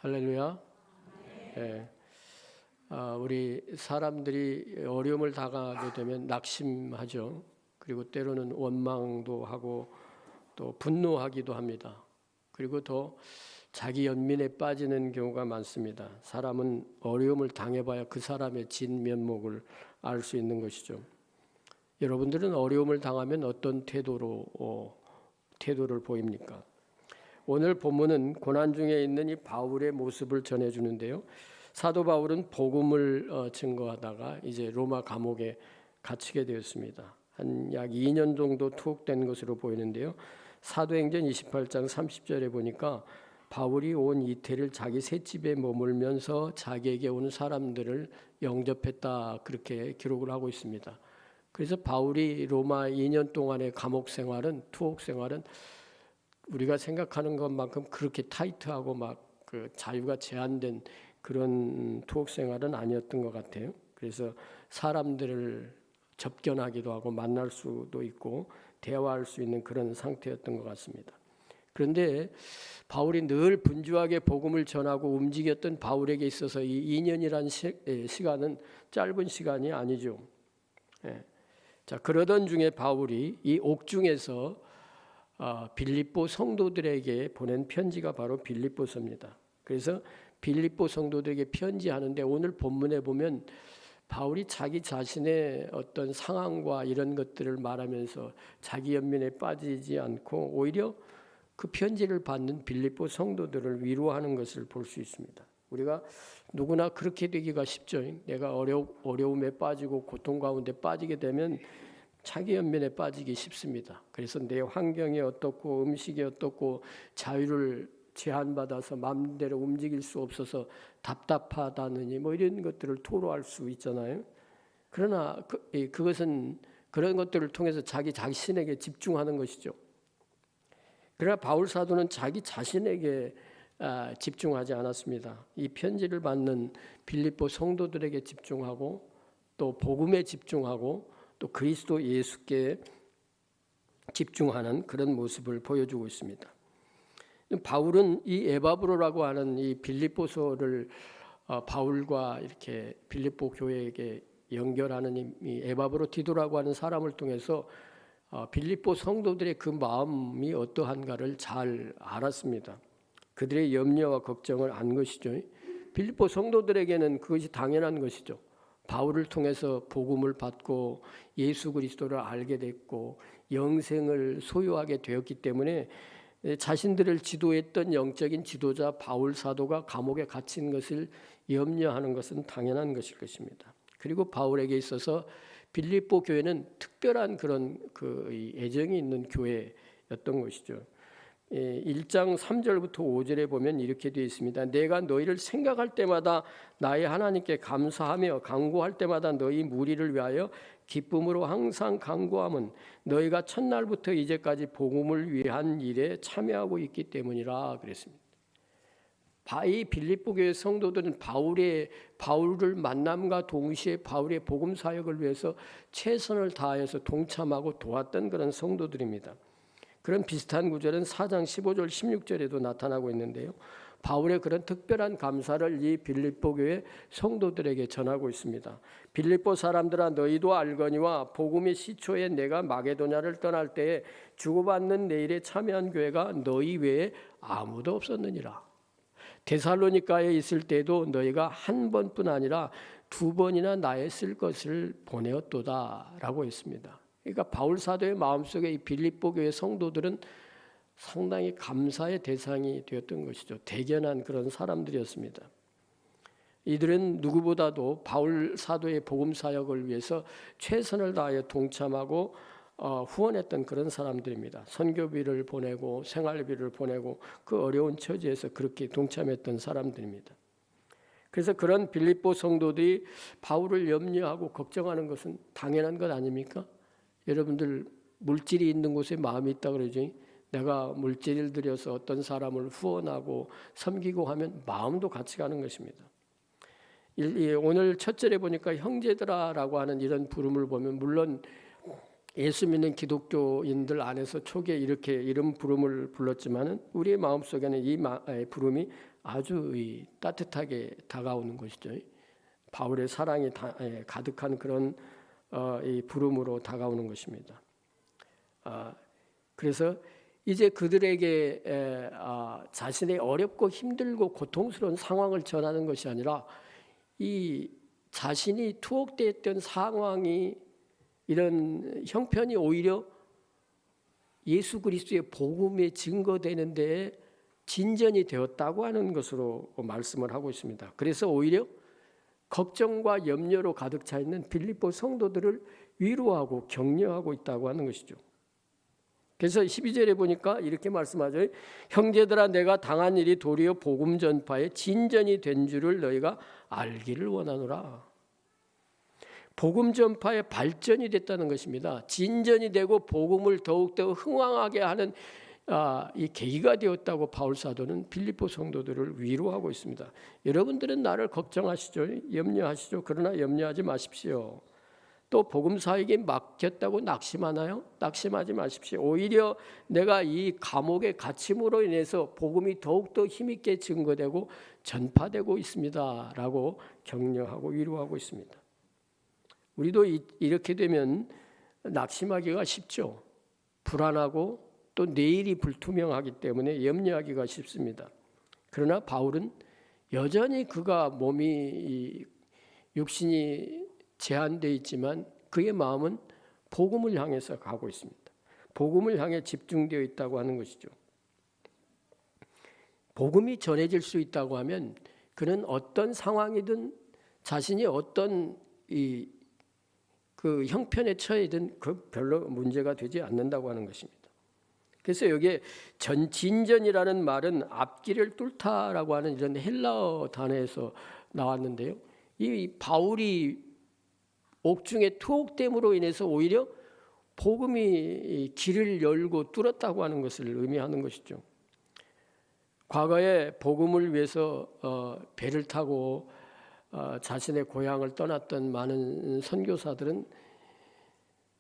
할렐루야. 예. 우리 사람들이 어려움을 당하게 되면 낙심하죠. 그리고 때로는 원망도 하고 또 분노하기도 합니다. 그리고 더 자기 연민에 빠지는 경우가 많습니다. 사람은 어려움을 당해봐야 그 사람의 진면목을 알 수 있는 것이죠. 여러분들은 어려움을 당하면 어떤 태도를 보입니까? 오늘 본문은 고난 중에 있는 이 바울의 모습을 전해주는데요. 사도 바울은 복음을 증거하다가 이제 로마 감옥에 갇히게 되었습니다. 한 약 2년 정도 투옥된 것으로 보이는데요. 사도행전 28장 30절에 보니까 바울이 온 이태를 자기 셋집에 머물면서 자기에게 오는 사람들을 영접했다, 그렇게 기록을 하고 있습니다. 그래서 바울이 로마 2년 동안의 감옥 생활은, 투옥 생활은 우리가 생각하는 것만큼 그렇게 타이트하고 막 그 자유가 제한된 그런 투옥 생활은 아니었던 것 같아요. 그래서 사람들을 접견하기도 하고 만날 수도 있고 대화할 수 있는 그런 상태였던 것 같습니다. 그런데 바울이 늘 분주하게 복음을 전하고 움직였던 바울에게 있어서 이 2년이라는 시간은 짧은 시간이 아니죠. 자, 그러던 중에 바울이 이 옥중에서 빌립보 성도들에게 보낸 편지가 바로 빌립보서입니다. 그래서 빌립보 성도들에게 편지하는데 오늘 본문에 보면 바울이 자기 자신의 어떤 상황과 이런 것들을 말하면서 자기 연민에 빠지지 않고 오히려 그 편지를 받는 빌립보 성도들을 위로하는 것을 볼 수 있습니다. 우리가 누구나 그렇게 되기가 쉽죠. 내가 어려움에 빠지고 고통 가운데 빠지게 되면 자기 연민에 빠지기 쉽습니다. 그래서 내 환경이 어떻고 음식이 어떻고 자유를 제한받아서 마음대로 움직일 수 없어서 답답하다느니 뭐 이런 것들을 토로할 수 있잖아요. 그러나 그것은 그런 것들을 통해서 자기 자신에게 집중하는 것이죠. 그러나 바울 사도는 자기 자신에게 집중하지 않았습니다. 이 편지를 받는 빌립보 성도들에게 집중하고 또 복음에 집중하고 또 그리스도 예수께 집중하는 그런 모습을 보여주고 있습니다. 바울은 이 에바브로라고 하는 이 빌립보서를 바울과 이렇게 빌립보 교회에게 연결하는 이 에바브로 디도라고 하는 사람을 통해서 빌립보 성도들의 그 마음이 어떠한가를 잘 알았습니다. 그들의 염려와 걱정을 안 것이죠. 빌립보 성도들에게는 그것이 당연한 것이죠. 바울을 통해서 복음을 받고 예수 그리스도를 알게 됐고 영생을 소유하게 되었기 때문에 자신들을 지도했던 영적인 지도자 바울 사도가 감옥에 갇힌 것을 염려하는 것은 당연한 것일 것입니다. 그리고 바울에게 있어서 빌립보 교회는 특별한 그런 애정이 있는 교회였던 것이죠. 1장 3절부터 5절에 보면 이렇게 되어 있습니다. 내가 너희를 생각할 때마다 나의 하나님께 감사하며 간구할 때마다 너희 무리를 위하여 기쁨으로 항상 간구함은 너희가 첫날부터 이제까지 복음을 위한 일에 참여하고 있기 때문이라 그랬습니다. 이 빌립보 교회 성도들은 바울을 만남과 동시에 바울의 복음 사역을 위해서 최선을 다해서 동참하고 도왔던 그런 성도들입니다. 그런 비슷한 구절은 4장 15절 16절에도 나타나고 있는데요. 바울의 그런 특별한 감사를 이 빌립보 교회 성도들에게 전하고 있습니다. 빌립보 사람들아 너희도 알거니와 복음의 시초에 내가 마게도냐를 떠날 때에 주고받는 내 일에 참여한 교회가 너희 외에 아무도 없었느니라. 데살로니가에 있을 때도 너희가 한 번뿐 아니라 두 번이나 나의 쓸 것을 보내었도다 라고 했습니다. 그러니까 바울 사도의 마음속에 이 빌립보 교회 성도들은 상당히 감사의 대상이 되었던 것이죠. 대견한 그런 사람들이었습니다. 이들은 누구보다도 바울 사도의 복음 사역을 위해서 최선을 다하여 동참하고 후원했던 그런 사람들입니다. 선교비를 보내고 생활비를 보내고 그 어려운 처지에서 그렇게 동참했던 사람들입니다. 그래서 그런 빌립보 성도들이 바울을 염려하고 걱정하는 것은 당연한 것 아닙니까? 여러분들 물질이 있는 곳에 마음이 있다 그러죠. 내가 물질을 들여서 어떤 사람을 후원하고 섬기고 하면 마음도 같이 가는 것입니다. 오늘 첫 절에 보니까 형제들아라고 하는 이런 부름을 보면 물론 예수 믿는 기독교인들 안에서 초기에 이렇게 이름 부름을 불렀지만은 우리의 마음속에는 이 부름이 아주 따뜻하게 다가오는 것이죠. 바울의 사랑이 가득한 그런 이 부름으로 다가오는 것입니다. 그래서 이제 그들에게 자신의 어렵고 힘들고 고통스러운 상황을 전하는 것이 아니라 이 자신이 투옥되었던 상황이 이런 형편이 오히려 예수 그리스도의 복음의 증거되는 데에 진전이 되었다고 하는 것으로 말씀을 하고 있습니다. 그래서 오히려 걱정과 염려로 가득 차 있는 빌립보 성도들을 위로하고 격려하고 있다고 하는 것이죠. 그래서 12절에 보니까 이렇게 말씀하죠. 형제들아 내가 당한 일이 도리어 복음 전파에 진전이 된 줄을 너희가 알기를 원하노라. 복음 전파의 발전이 됐다는 것입니다. 진전이 되고 복음을 더욱더 흥왕하게 하는 이 계기가 되었다고 바울 사도는 빌립보 성도들을 위로하고 있습니다. 여러분들은 나를 걱정하시죠. 염려하시죠. 그러나 염려하지 마십시오. 또 복음 사역에 맡겼다고 낙심하나요? 낙심하지 마십시오. 오히려 내가 이 감옥의 갇힘으로 인해서 복음이 더욱더 힘있게 증거되고 전파되고 있습니다. 라고 격려하고 위로하고 있습니다. 우리도 이렇게 되면 낙심하기가 쉽죠. 불안하고 또 내일이 불투명하기 때문에 염려하기가 쉽습니다. 그러나 바울은 여전히 그가 몸이 육신이 제한되어 있지만 그의 마음은 복음을 향해서 가고 있습니다. 복음을 향해 집중되어 있다고 하는 것이죠. 복음이 전해질 수 있다고 하면 그는 어떤 상황이든 자신이 어떤 그 형편에 처해든 그 별로 문제가 되지 않는다고 하는 것입니다. 그래서 여기에 진전이라는 말은 앞길을 뚫다라고 하는 이런 헬라어 단어에서 나왔는데요. 이 바울이 옥중에 투옥됨으로 인해서 오히려 복음이 길을 열고 뚫었다고 하는 것을 의미하는 것이죠. 과거에 복음을 위해서 배를 타고 자신의 고향을 떠났던 많은 선교사들은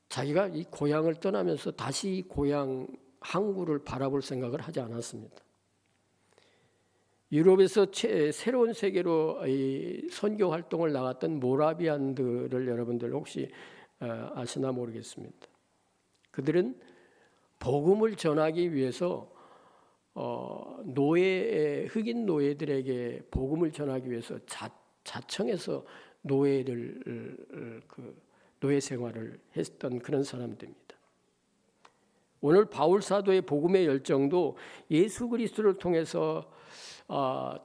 자기가 이 고향을 떠나면서 다시 이 고향 항구를 바라볼 생각을 하지 않았습니다. 유럽에서 새로운 세계로 이 선교 활동을 나갔던 모라비안들을 여러분들 혹시 아시나 모르겠습니다. 그들은 복음을 전하기 위해서 흑인 노예들에게 복음을 전하기 위해서 자청해서 노예 생활을 했던 그런 사람들입니다. 오늘 바울 사도의 복음의 열정도 예수 그리스도를 통해서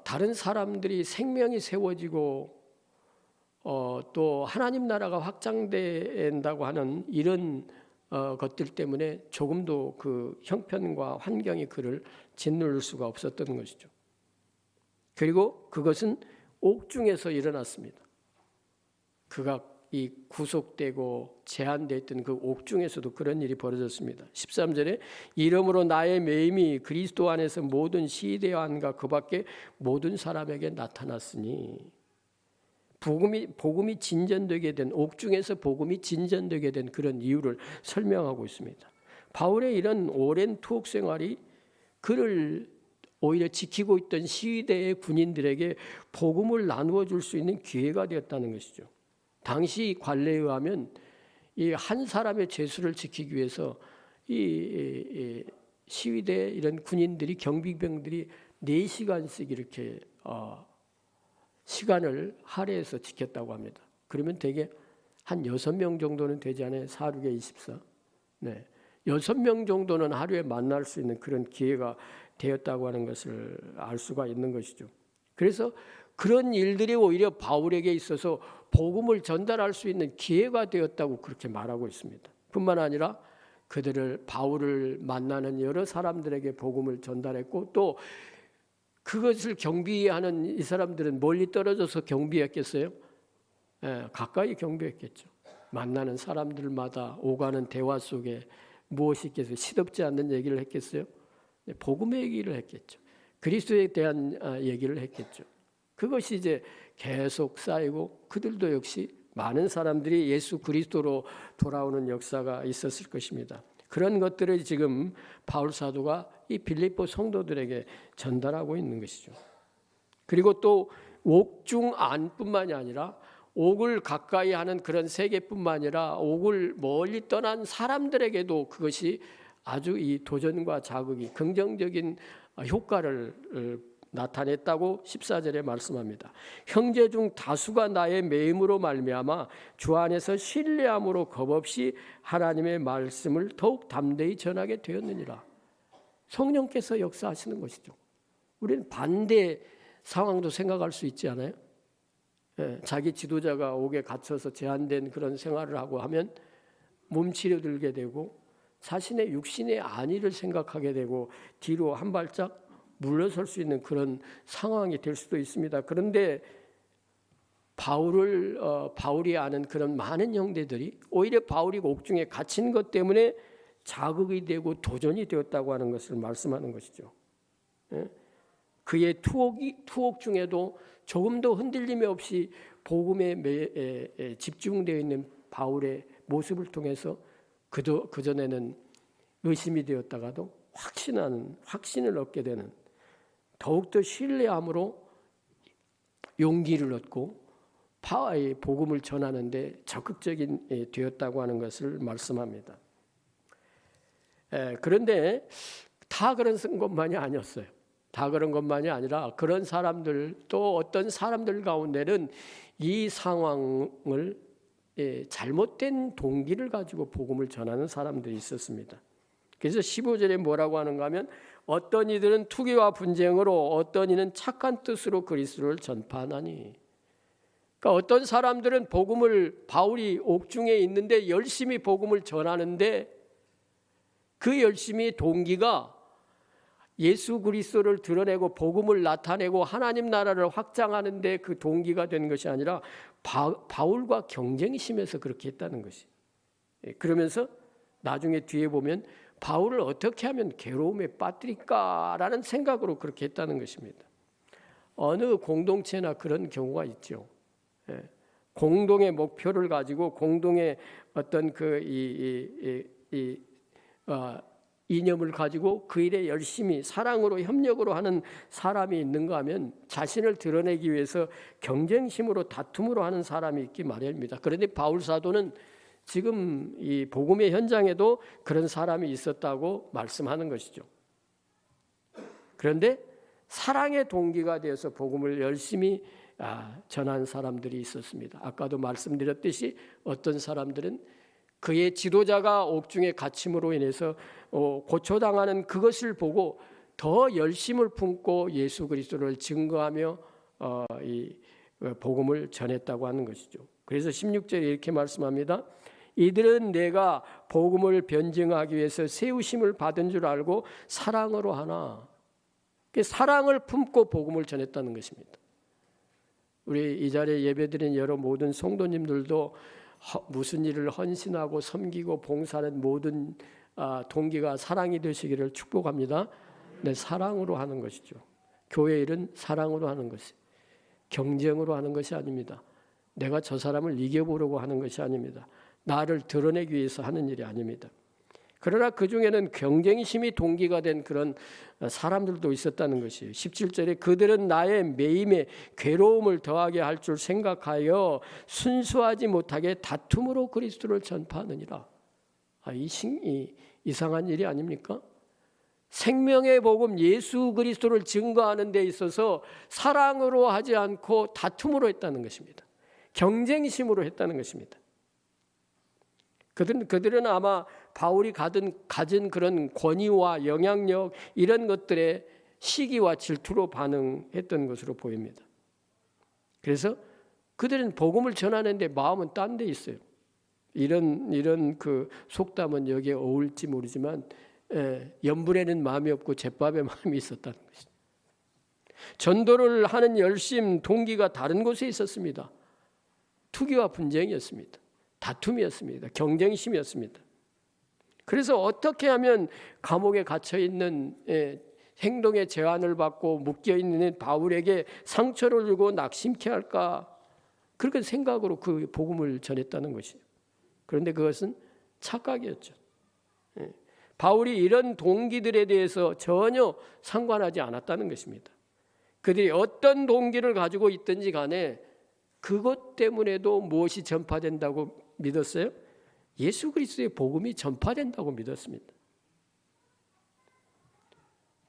다른 사람들이 생명이 세워지고 또 하나님 나라가 확장된다고 하는 이런 것들 때문에 조금도 그 형편과 환경이 그를 짓누를 수가 없었던 것이죠. 그리고 그것은 옥중에서 일어났습니다. 그가 이 구속되고 제한되었던 그 옥중에서도 그런 일이 벌어졌습니다. 13절에 이러므로 나의 매임이 그리스도 안에서 모든 시대와한가 그 밖에 모든 사람에게 나타났으니 복음이 진전되게 된 옥중에서 복음이 진전되게 된 그런 이유를 설명하고 있습니다. 바울의 이런 오랜 투옥 생활이 그를 오히려 지키고 있던 시대의 군인들에게 복음을 나누어 줄 수 있는 기회가 되었다는 것이죠. 당시 관례에 의하면 이 한 사람의 죄수를 지키기 위해서 이 시위대 이런 군인들이 경비병들이 4시간씩 이렇게 시간을 할애해서 지켰다고 합니다. 그러면 대개 한 6명 정도는 되지 않아요? 4, 6에 24. 네. 6명 정도는 하루에 만날 수 있는 그런 기회가 되었다고 하는 것을 알 수가 있는 것이죠. 그래서 그런 일들이 오히려 바울에게 있어서 복음을 전달할 수 있는 기회가 되었다고 그렇게 말하고 있습니다. 뿐만 아니라 바울을 만나는 여러 사람들에게 복음을 전달했고 또 그것을 경비하는 이 사람들은 멀리 떨어져서 경비했겠어요? 가까이 경비했겠죠. 만나는 사람들마다 오가는 대화 속에 무엇이 있겠어요? 시덥지 않는 얘기를 했겠어요? 복음의 얘기를 했겠죠. 그리스도에 대한 얘기를 했겠죠. 그것이 이제 계속 쌓이고 그들도 역시 많은 사람들이 예수 그리스도로 돌아오는 역사가 있었을 것입니다. 그런 것들을 지금 바울 사도가 이 빌립보 성도들에게 전달하고 있는 것이죠. 그리고 또 옥중 안뿐만이 아니라 옥을 가까이 하는 그런 세계뿐만 아니라 옥을 멀리 떠난 사람들에게도 그것이 아주 이 도전과 자극이 긍정적인 효과를 나타냈다고 14절에 말씀합니다. 형제 중 다수가 나의 매임으로 말미암아 주 안에서 신뢰함으로 겁없이 하나님의 말씀을 더욱 담대히 전하게 되었느니라. 성령께서 역사하시는 것이죠. 우리는 반대 상황도 생각할 수 있지 않아요? 자기 지도자가 옥에 갇혀서 제한된 그런 생활을 하고 하면 몸치려들게 되고 자신의 육신의 안위를 생각하게 되고 뒤로 한 발짝 물러설 수 있는 그런 상황이 될 수도 있습니다. 그런데 바울이 아는 그런 많은 형제들이 오히려 바울이 옥중에 갇힌 것 때문에 자극이 되고 도전이 되었다고 하는 것을 말씀하는 것이죠. 그의 투옥 중에도 조금도 흔들림이 없이 복음에 집중되어 있는 바울의 모습을 통해서 그전에는 의심이 되었다가도 확신을 얻게 되는, 더욱더 신뢰함으로 용기를 얻고 복음을 전하는 데 적극적인 되었다고 하는 것을 말씀합니다. 그런데 다 그런 것만이 아니었어요. 다 그런 것만이 아니라 그런 사람들, 또 어떤 사람들 가운데는 이 상황을 잘못된 동기를 가지고 복음을 전하는 사람들이 있었습니다. 그래서 15절에 뭐라고 하는가 하면 어떤 이들은 투기와 분쟁으로 어떤 이는 착한 뜻으로 그리스도를 전파하나니. 그러니까 어떤 사람들은 바울이 옥중에 있는데 열심히 복음을 전하는데 그 열심히 동기가 예수 그리스도를 드러내고 복음을 나타내고 하나님 나라를 확장하는 데 그 동기가 된 것이 아니라 바울과 경쟁이 심해서 그렇게 했다는 것이. 그러면서 나중에 뒤에 보면 바울을 어떻게 하면 괴로움에 빠뜨릴까라는 생각으로 그렇게 했다는 것입니다. 어느 공동체나 그런 경우가 있죠. 공동의 목표를 가지고 공동의 어떤 이념을 가지고 그 일에 열심히 사랑으로 협력으로 하는 사람이 있는가 하면 자신을 드러내기 위해서 경쟁심으로 다툼으로 하는 사람이 있기 마련입니다. 그런데 바울 사도는 지금 이 복음의 현장에도 그런 사람이 있었다고 말씀하는 것이죠. 그런데 사랑의 동기가 되어서 복음을 열심히 전한 사람들이 있었습니다. 아까도 말씀드렸듯이 어떤 사람들은 그의 지도자가 옥중에 갇힘으로 인해서 고초당하는 그것을 보고 더 열심을 품고 예수 그리스도를 증거하며 이 복음을 전했다고 하는 것이죠. 그래서 16절에 이렇게 말씀합니다. 이들은 내가 복음을 변증하기 위해서 세우심을 받은 줄 알고 사랑으로 하나. 사랑을 품고 복음을 전했다는 것입니다. 우리 이 자리에 예배드린 여러 모든 성도님들도 무슨 일을 헌신하고 섬기고 봉사하는 모든 동기가 사랑이 되시기를 축복합니다. 네, 사랑으로 하는 것이죠. 교회 일은 사랑으로 하는 것이, 경쟁으로 하는 것이 아닙니다. 내가 저 사람을 이겨보려고 하는 것이 아닙니다. 나를 드러내기 위해서 하는 일이 아닙니다. 그러나 그 중에는 경쟁심이 동기가 된 그런 사람들도 있었다는 것이에요. 17절에 그들은 나의 매임에 괴로움을 더하게 할 줄 생각하여 순수하지 못하게 다툼으로 그리스도를 전파하느니라. 이상한 일이 아닙니까? 생명의 복음 예수 그리스도를 증거하는 데 있어서 사랑으로 하지 않고 다툼으로 했다는 것입니다. 경쟁심으로 했다는 것입니다. 그들은 아마 바울이 가진 그런 권위와 영향력 이런 것들에 시기와 질투로 반응했던 것으로 보입니다. 그래서 그들은 복음을 전하는데 마음은 딴 데 있어요. 이런 그 속담은 여기에 어울릴지 모르지만 염불에는 마음이 없고 잿밥에 마음이 있었다는 것입니다. 전도를 하는 열심, 동기가 다른 곳에 있었습니다. 투기와 분쟁이었습니다. 다툼이었습니다. 경쟁심이었습니다. 그래서 어떻게 하면 감옥에 갇혀있는 행동의 제한을 받고 묶여있는 바울에게 상처를 주고 낙심케 할까? 그렇게 생각으로 그 복음을 전했다는 것이에요. 그런데 그것은 착각이었죠. 바울이 이런 동기들에 대해서 전혀 상관하지 않았다는 것입니다. 그들이 어떤 동기를 가지고 있든지 간에 그것 때문에도 무엇이 전파된다고 믿었어요? 예수 그리스도의 복음이 전파된다고 믿었습니다.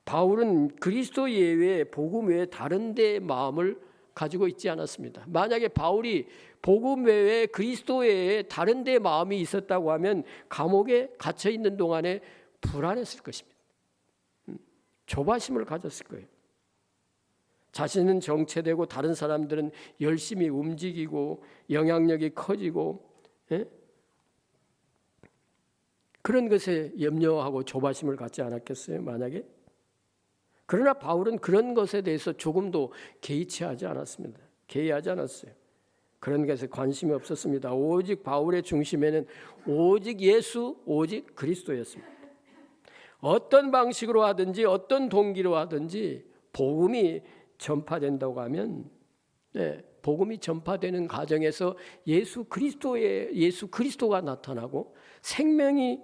바울은 그리스도 예외에 복음 외에 다른 데 마음을 가지고 있지 않았습니다. 만약에 바울이 복음 외에 그리스도 외에 다른 데 마음이 있었다고 하면 감옥에 갇혀 있는 동안에 불안했을 것입니다. 조바심을 가졌을 거예요. 자신은 정체되고 다른 사람들은 열심히 움직이고 영향력이 커지고 그런 것에 염려하고 조바심을 갖지 않았겠어요? 만약에? 그러나 바울은 그런 것에 대해서 조금도 개의치 않았습니다. 개의하지 않았어요. 그런 것에 관심이 없었습니다. 오직 바울의 중심에는 오직 예수, 오직 그리스도였습니다. 어떤 방식으로 하든지 어떤 동기로 하든지 복음이 전파된다고 하면 복음이 전파되는 과정에서 예수 그리스도가 나타나고 생명이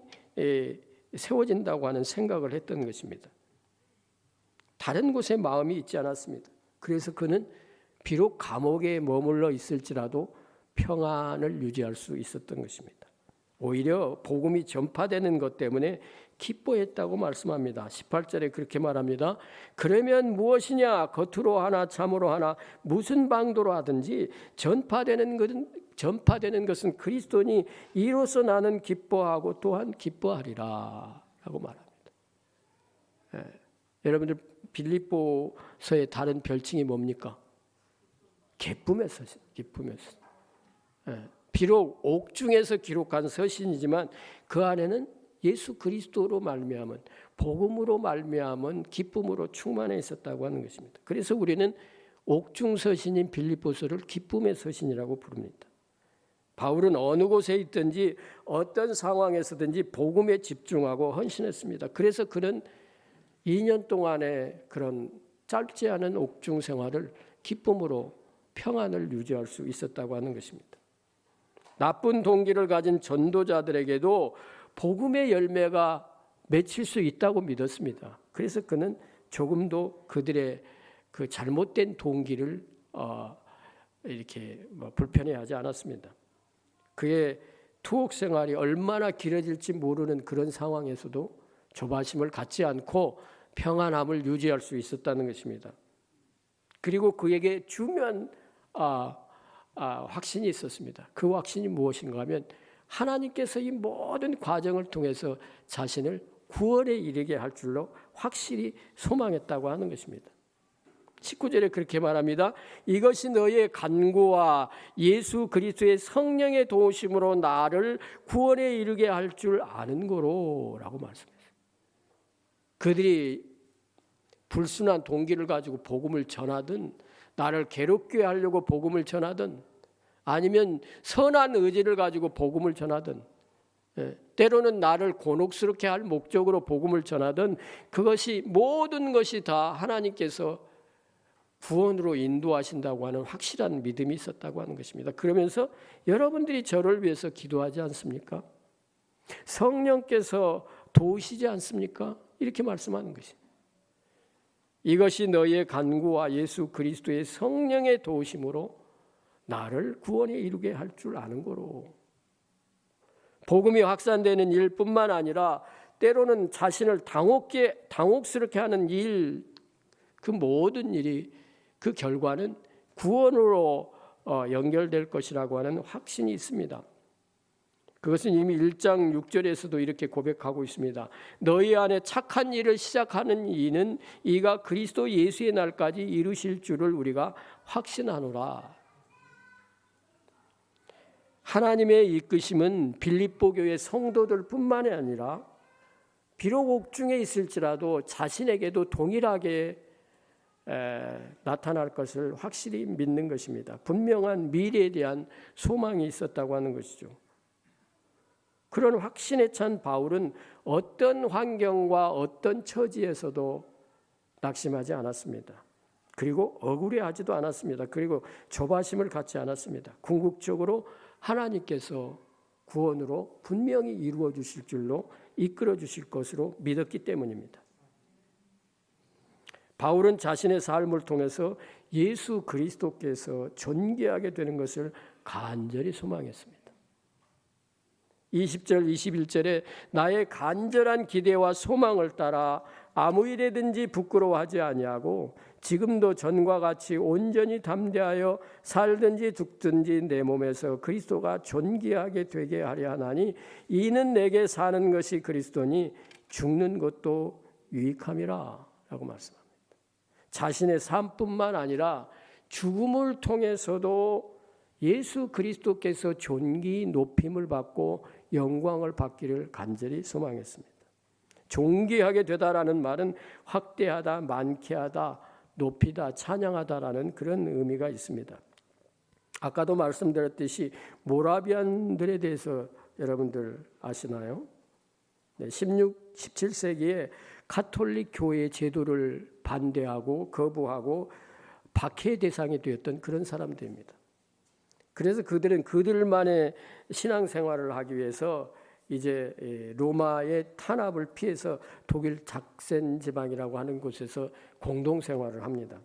세워진다고 하는 생각을 했던 것입니다. 다른 곳에 마음이 있지 않았습니다. 그래서 그는 비록 감옥에 머물러 있을지라도 평안을 유지할 수 있었던 것입니다. 오히려 복음이 전파되는 것 때문에 기뻐했다고 말씀합니다. 18절에 그렇게 말합니다. 그러면 무엇이냐? 겉으로 하나 참으로 하나 무슨 방도로 하든지 전파되는 것은 그리스도니 이로써 나는 기뻐하고 또한 기뻐하리라 라고 말합니다. 여러분들 빌립보서의 다른 별칭이 뭡니까? 기쁨의 서신. 비록 옥중에서 기록한 서신이지만 그 안에는 예수 그리스도로 말미암은 복음으로 말미암은 기쁨으로 충만해 있었다고 하는 것입니다. 그래서 우리는 옥중 서신인 빌립보서를 기쁨의 서신이라고 부릅니다. 바울은 어느 곳에 있든지 어떤 상황에서든지 복음에 집중하고 헌신했습니다. 그래서 그는 2년 동안의 그런 짧지 않은 옥중 생활을 기쁨으로 평안을 유지할 수 있었다고 하는 것입니다. 나쁜 동기를 가진 전도자들에게도 복음의 열매가 맺힐 수 있다고 믿었습니다. 그래서 그는 조금도 그들의 그 잘못된 동기를 이렇게 불편해하지 않았습니다. 그의 투옥 생활이 얼마나 길어질지 모르는 그런 상황에서도 조바심을 갖지 않고 평안함을 유지할 수 있었다는 것입니다. 그리고 그에게 중요한 확신이 있었습니다. 그 확신이 무엇인가 하면 하나님께서 이 모든 과정을 통해서 자신을 구원에 이르게 할 줄로 확실히 소망했다고 하는 것입니다. 19절에 그렇게 말합니다. 이것이 너의 간구와 예수 그리스도의 성령의 도우심으로 나를 구원에 이르게 할 줄 아는 거로 라고 말씀했어요. 그들이 불순한 동기를 가지고 복음을 전하든 나를 괴롭게 하려고 복음을 전하든 아니면 선한 의지를 가지고 복음을 전하든 때로는 나를 곤혹스럽게 할 목적으로 복음을 전하든 그것이 모든 것이 다 하나님께서 구원으로 인도하신다고 하는 확실한 믿음이 있었다고 하는 것입니다. 그러면서 여러분들이 저를 위해서 기도하지 않습니까? 성령께서 도우시지 않습니까? 이렇게 말씀하는 것입니다. 이것이 너의 간구와 예수 그리스도의 성령의 도우심으로 나를 구원에 이르게 할 줄 아는 거로. 복음이 확산되는 일뿐만 아니라 때로는 자신을 당혹스럽게 하는 일, 그 모든 일이 그 결과는 구원으로 연결될 것이라고 하는 확신이 있습니다. 그것은 이미 1장 6절에서도 이렇게 고백하고 있습니다. 너희 안에 착한 일을 시작하는 이는 이가 그리스도 예수의 날까지 이루실 줄을 우리가 확신하노라. 하나님의 이끄심은 빌립보 교회 성도들뿐만이 아니라 비록 옥중에 있을지라도 자신에게도 동일하게 나타날 것을 확실히 믿는 것입니다. 분명한 미래에 대한 소망이 있었다고 하는 것이죠. 그런 확신에 찬 바울은 어떤 환경과 어떤 처지에서도 낙심하지 않았습니다. 그리고 억울해하지도 않았습니다. 그리고 조바심을 갖지 않았습니다. 궁극적으로 하나님께서 구원으로 분명히 이루어 주실 줄로 이끌어 주실 것으로 믿었기 때문입니다. 바울은 자신의 삶을 통해서 예수 그리스도께서 존귀하게 되는 것을 간절히 소망했습니다. 20절, 21절에 나의 간절한 기대와 소망을 따라 아무 일에든지 부끄러워하지 아니하고 지금도 전과 같이 온전히 담대하여 살든지 죽든지 내 몸에서 그리스도가 존귀하게 되게 하려 하나니 이는 내게 사는 것이 그리스도니 죽는 것도 유익함이라 라고 말씀합니다. 자신의 삶뿐만 아니라 죽음을 통해서도 예수 그리스도께서 존귀 높임을 받고 영광을 받기를 간절히 소망했습니다. 존귀하게 되다라는 말은 확대하다, 많게 하다, 높이다, 찬양하다라는 그런 의미가 있습니다. 아까도 말씀드렸듯이 모라비안들에 대해서 여러분들 아시나요? 16, 17세기에 가톨릭 교회의 제도를 반대하고 거부하고 박해 대상이 되었던 그런 사람들입니다. 그래서 그들은 그들만의 신앙생활을 하기 위해서 이제 로마의 탄압을 피해서 독일 작센 지방이라고 하는 곳에서 공동생활을 합니다.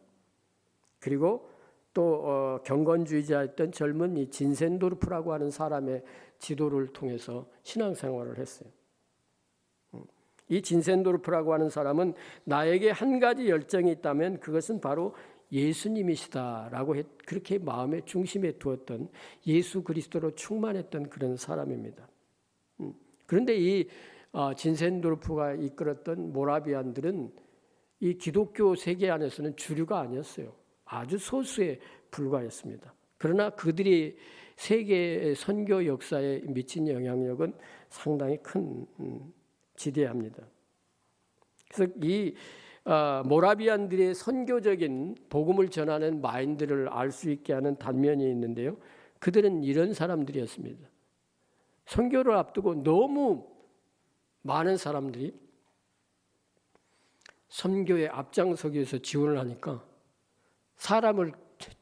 그리고 또 경건주의자였던 젊은 이 진센도르프라고 하는 사람의 지도를 통해서 신앙생활을 했어요. 이 진센도르프라고 하는 사람은 나에게 한 가지 열정이 있다면 그것은 바로 예수님이시다라고 그렇게 마음의 중심에 두었던 예수 그리스도로 충만했던 그런 사람입니다. 그런데 이 진센도르프가 이끌었던 모라비안들은 이 기독교 세계 안에서는 주류가 아니었어요. 아주 소수에 불과했습니다. 그러나 그들이 세계 선교 역사에 미친 영향력은 상당히 큰 지대합니다. 그래서 이 모라비안들의 선교적인 복음을 전하는 마인드를 알 수 있게 하는 단면이 있는데요. 그들은 이런 사람들이었습니다. 선교를 앞두고 너무 많은 사람들이 선교에 앞장서기 위해서 지원을 하니까 사람을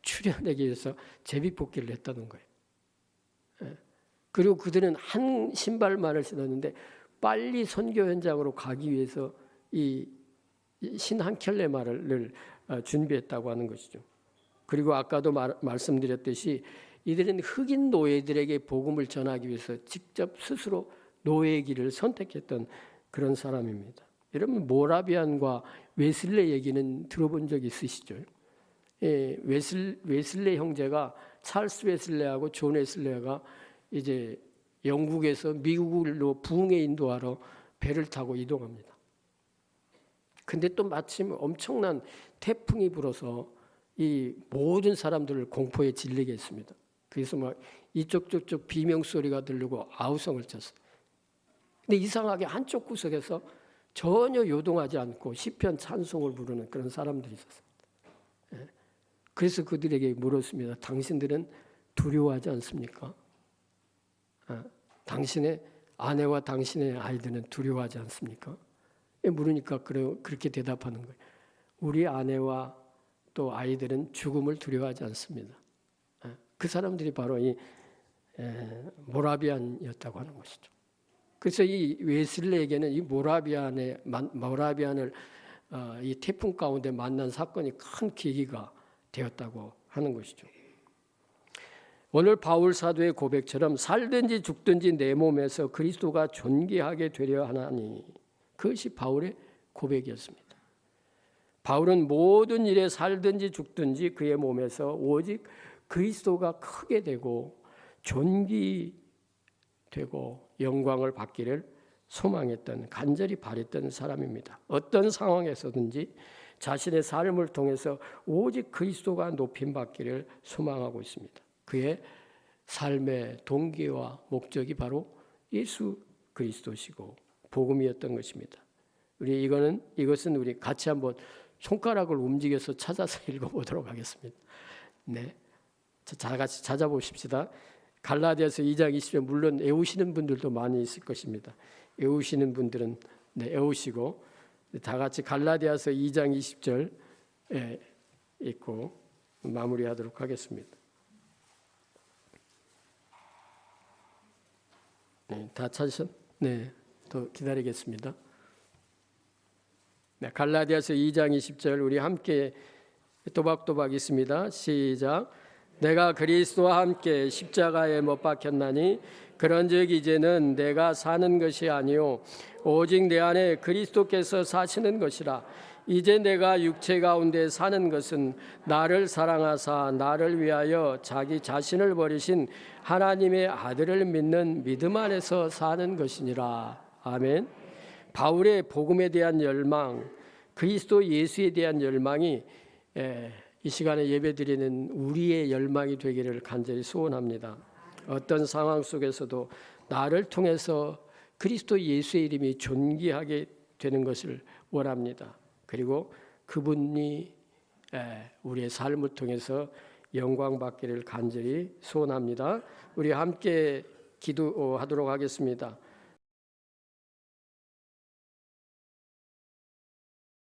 추려내기 위해서 제비뽑기를 했다는 거예요. 그리고 그들은 한 신발만을 신었는데 빨리 선교 현장으로 가기 위해서 이 신 한 켤레 말을 준비했다고 하는 것이죠. 그리고 아까도 말씀드렸듯이 이들은 흑인 노예들에게 복음을 전하기 위해서 직접 스스로 노예의 길을 선택했던 그런 사람입니다. 여러분 모라비안과 웨슬레 얘기는 들어본 적 있으시죠? 예, 웨슬레 형제가 찰스 웨슬레하고 존 웨슬레가 이제 영국에서 미국으로 부흥에 인도하러 배를 타고 이동합니다. 근데 또 마침 엄청난 태풍이 불어서 이 모든 사람들을 공포에 질리게 했습니다. 그래서 막 이쪽 저쪽 비명 소리가 들리고 아우성을 쳤어요. 근데 이상하게 한쪽 구석에서 전혀 요동하지 않고 시편 찬송을 부르는 그런 사람들이 있었어요. 그래서 그들에게 물었습니다. 당신들은 두려워하지 않습니까? 당신의 아내와 당신의 아이들은 두려워하지 않습니까? 물으니까 그렇게 대답하는 거예요. 우리 아내와 또 아이들은 죽음을 두려워하지 않습니다. 그 사람들이 바로 이 모라비안이었다고 하는 것이죠. 그래서 이 웨슬레에게는 이 모라비안을 이 태풍 가운데 만난 사건이 큰 계기가 되었다고 하는 것이죠. 오늘 바울 사도의 고백처럼 살든지 죽든지 내 몸에서 그리스도가 존귀하게 되려 하나니 그것이 바울의 고백이었습니다. 바울은 모든 일에 살든지 죽든지 그의 몸에서 오직 그리스도가 크게 되고 존귀되고 영광을 받기를 소망했던 간절히 바랬던 사람입니다. 어떤 상황에서든지 자신의 삶을 통해서 오직 그리스도가 높임받기를 소망하고 있습니다. 그의 삶의 동기와 목적이 바로 예수 그리스도시고 복음이었던 것입니다. 이것은 우리 같이 한번 손가락을 움직여서 찾아서 읽어보도록 하겠습니다. 네, 다 같이 찾아보십시다. 갈라디아서 2장 20절 물론 외우시는 분들도 많이 있을 것입니다. 외우시는 분들은 외우시고 다 같이 갈라디아서 2장 20절 읽고 마무리하도록 하겠습니다. 네, 다 찾으셨? 네, 더 기다리겠습니다. 네, 갈라디아서 2장 20절 우리 함께 또박또박 있습니다. 시작. 내가 그리스도와 함께 십자가에 못 박혔나니 그런즉 이제는 내가 사는 것이 아니요 오직 내 안에 그리스도께서 사시는 것이라. 이제 내가 육체 가운데 사는 것은 나를 사랑하사 나를 위하여 자기 자신을 버리신 하나님의 아들을 믿는 믿음 안에서 사는 것이니라. 아멘. 바울의 복음에 대한 열망, 그리스도 예수에 대한 열망이 이 시간에 예배드리는 우리의 열망이 되기를 간절히 소원합니다. 어떤 상황 속에서도 나를 통해서 그리스도 예수의 이름이 존귀하게 되는 것을 원합니다. 그리고 그분이 우리의 삶을 통해서 영광 받기를 간절히 소원합니다. 우리 함께 기도하도록 하겠습니다.